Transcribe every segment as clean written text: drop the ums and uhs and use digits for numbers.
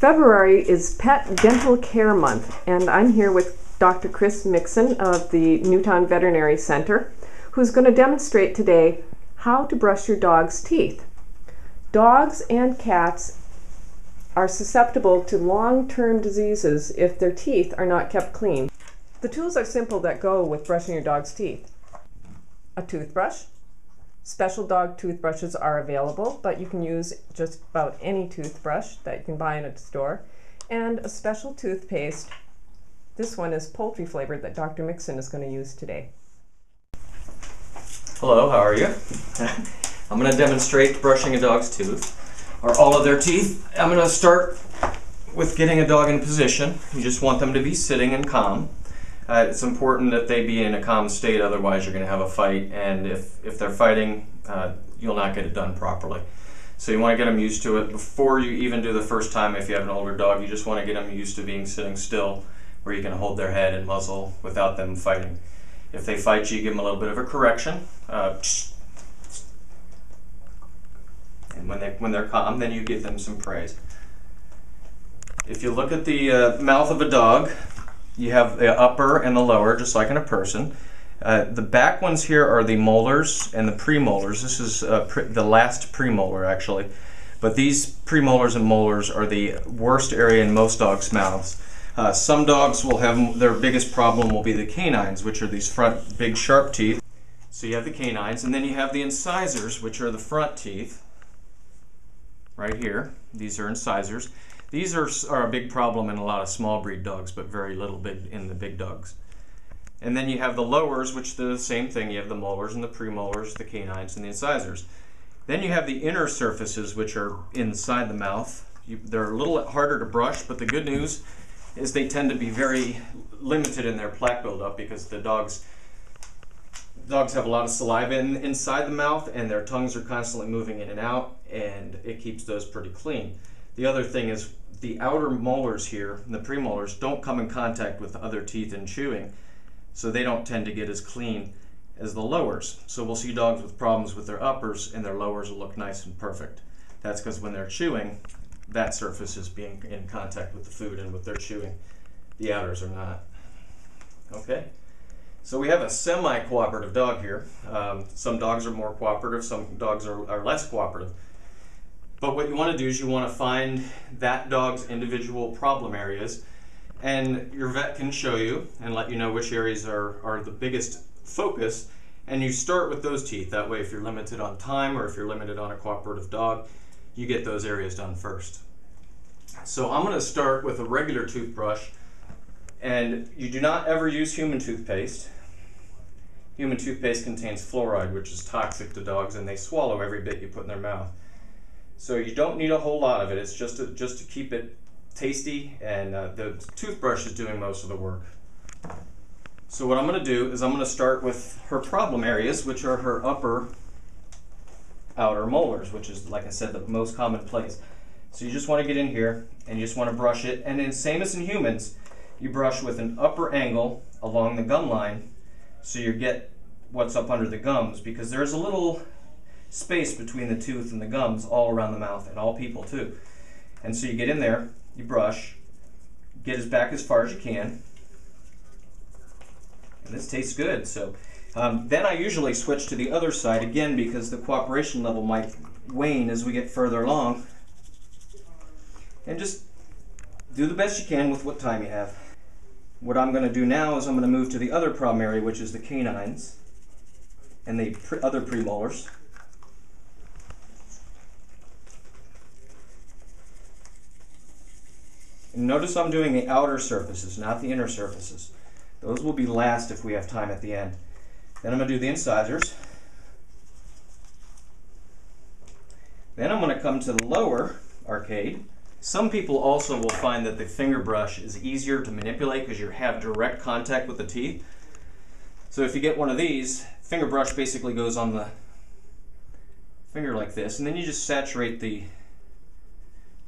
February is Pet Dental Care Month, and I'm here with Dr. Chris Mixon of the Newtown Veterinary Center, who's going to demonstrate today how to brush your dog's teeth. Dogs and cats are susceptible to long-term diseases if their teeth are not kept clean. The tools are simple that go with brushing your dog's teeth. A toothbrush. Special dog toothbrushes are available, but you can use just about any toothbrush that you can buy in a store. And a special toothpaste. This one is poultry flavored that Dr. Mixon is going to use today. Hello, how are you? I'm going to demonstrate brushing a dog's tooth, or all of their teeth. I'm going to start with getting a dog in position. You just want them to be sitting and calm. It's important that they be in a calm state, otherwise you're going to have a fight, and if they're fighting, you'll not get it done properly. So you want to get them used to it before you even do the first time. If you have an older dog, you just want to get them used to being sitting still, where you can hold their head and muzzle without them fighting. If they fight you, give them a little bit of a correction. And when they're calm, then you give them some praise. If you look at the mouth of a dog, you have the upper and the lower, just like in a person. The back ones here are the molars and the premolars. This is the last premolar, actually. But these premolars and molars are the worst area in most dogs' mouths. Some dogs will have, their biggest problem will be the canines, which are these front big sharp teeth. So you have the canines, and then you have the incisors, which are the front teeth. Right here, these are incisors. These are a big problem in a lot of small breed dogs, but very little big in the big dogs. And then you have the lowers, which are the same thing. You have the molars and the premolars, the canines, and the incisors. Then you have the inner surfaces, which are inside the mouth. They're a little harder to brush, but the good news is they tend to be very limited in their plaque buildup, because the dogs have a lot of saliva inside the mouth, and their tongues are constantly moving in and out, and it keeps those pretty clean. The other thing is the outer molars here, and the premolars, don't come in contact with the other teeth in chewing, so they don't tend to get as clean as the lowers. So we'll see dogs with problems with their uppers, and their lowers will look nice and perfect. That's because when they're chewing, that surface is being in contact with the food, and with their chewing, the outers are not. Okay? So we have a semi-cooperative dog here. Some dogs are more cooperative, some dogs are less cooperative. But what you want to do is you want to find that dog's individual problem areas, and your vet can show you and let you know which areas are the biggest focus, and you start with those teeth. That way, if you're limited on time or if you're limited on a cooperative dog, you get those areas done first. So I'm going to start with a regular toothbrush, and you do not ever use human toothpaste. Human toothpaste contains fluoride, which is toxic to dogs, and they swallow every bit you put in their mouth. So you don't need a whole lot of it. It's just to keep it tasty, and the toothbrush is doing most of the work. So what I'm going to do is I'm going to start with her problem areas, which are her upper outer molars, which is, like I said, the most common place. So you just want to get in here, and you just want to brush it, and then same as in humans, you brush with an upper angle along the gum line, so you get what's up under the gums, because there's a little space between the tooth and the gums all around the mouth, and all people too. And so you get in there, you brush, get as back as far as you can, and this tastes good. So then I usually switch to the other side again, because the cooperation level might wane as we get further along, and just do the best you can with what time you have. What I'm going to do now is I'm going to move to the other problem area, which is the canines and the other premolars. And notice I'm doing the outer surfaces, not the inner surfaces. Those will be last if we have time at the end. Then I'm going to do the incisors. Then I'm going to come to the lower arcade. Some people also will find that the finger brush is easier to manipulate because you have direct contact with the teeth. So if you get one of these, finger brush basically goes on the finger like this, and then you just saturate the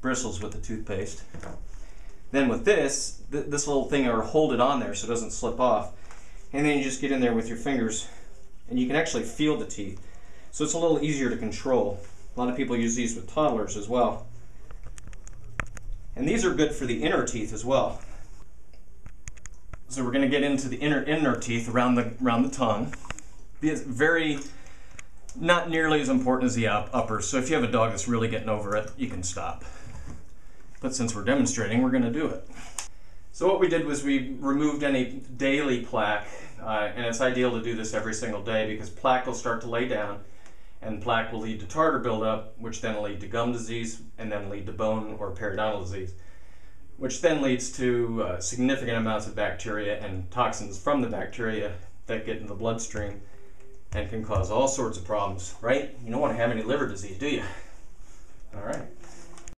bristles with the toothpaste. Then with this little thing, or hold it on there so it doesn't slip off, and then you just get in there with your fingers, and you can actually feel the teeth. So it's a little easier to control. A lot of people use these with toddlers as well. And these are good for the inner teeth as well. So we're going to get into the inner teeth around the tongue. These very not nearly as important as the upper. So if you have a dog that's really getting over it, you can stop. But since we're demonstrating, we're going to do it. So what we did was we removed any daily plaque, and it's ideal to do this every single day because plaque will start to lay down, and plaque will lead to tartar buildup, which then will lead to gum disease, and then lead to bone or periodontal disease, which then leads to significant amounts of bacteria and toxins from the bacteria that get in the bloodstream and can cause all sorts of problems, right? You don't want to have any liver disease, do you? All right.